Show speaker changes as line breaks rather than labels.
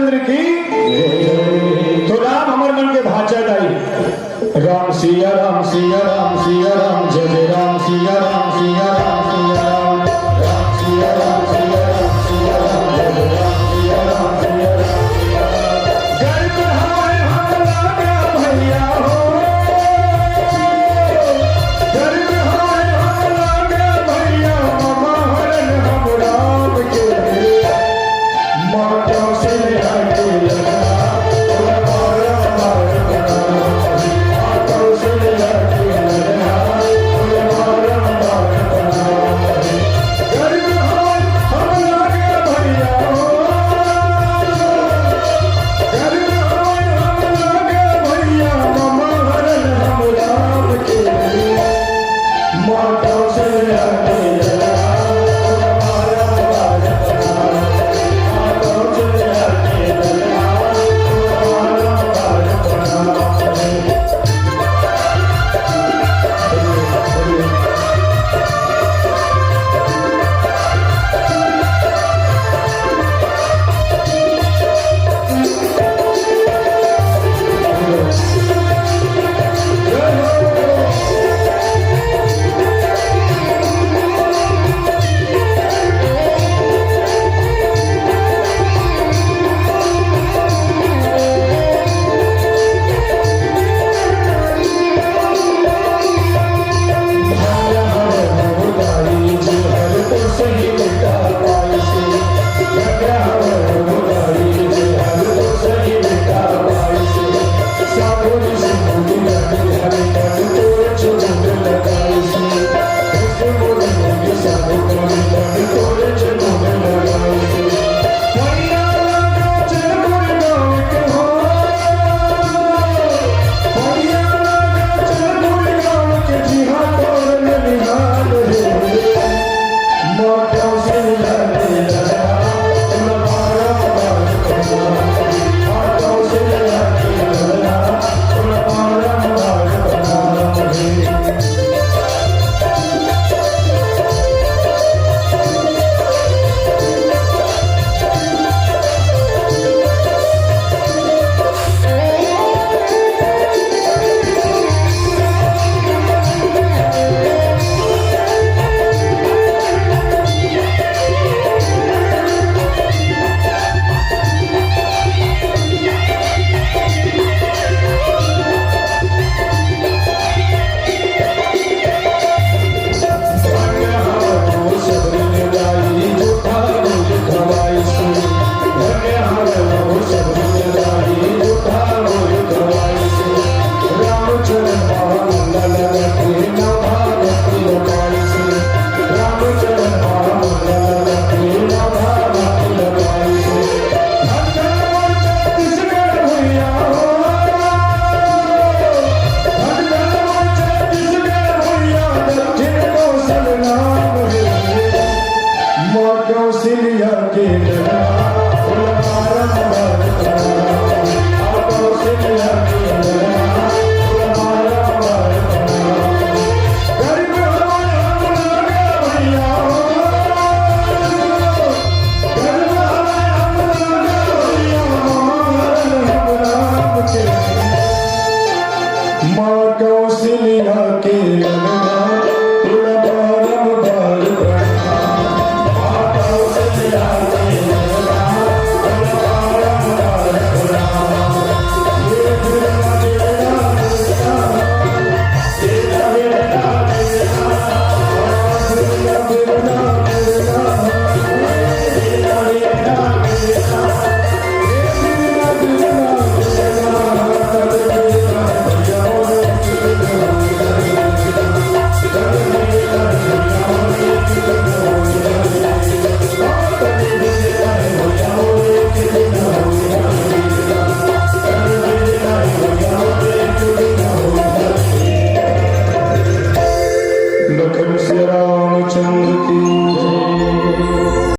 रामचंद्र की। तो राम हमारे मन के भाषा गाई, राम सिया राम सिया राम सिया राम, जय जय राम सिया राम सिया राम सिया राम, राम सिया राम सिया राम सिया राम, जय जय राम सिया राम सिया राम सिया राम। घर पर हमारे हम लगा भैया हो, घर पर हमारे हम लगा भैया, मामा हरण हम राम के, माता से आके लगा कौशल्या के लगना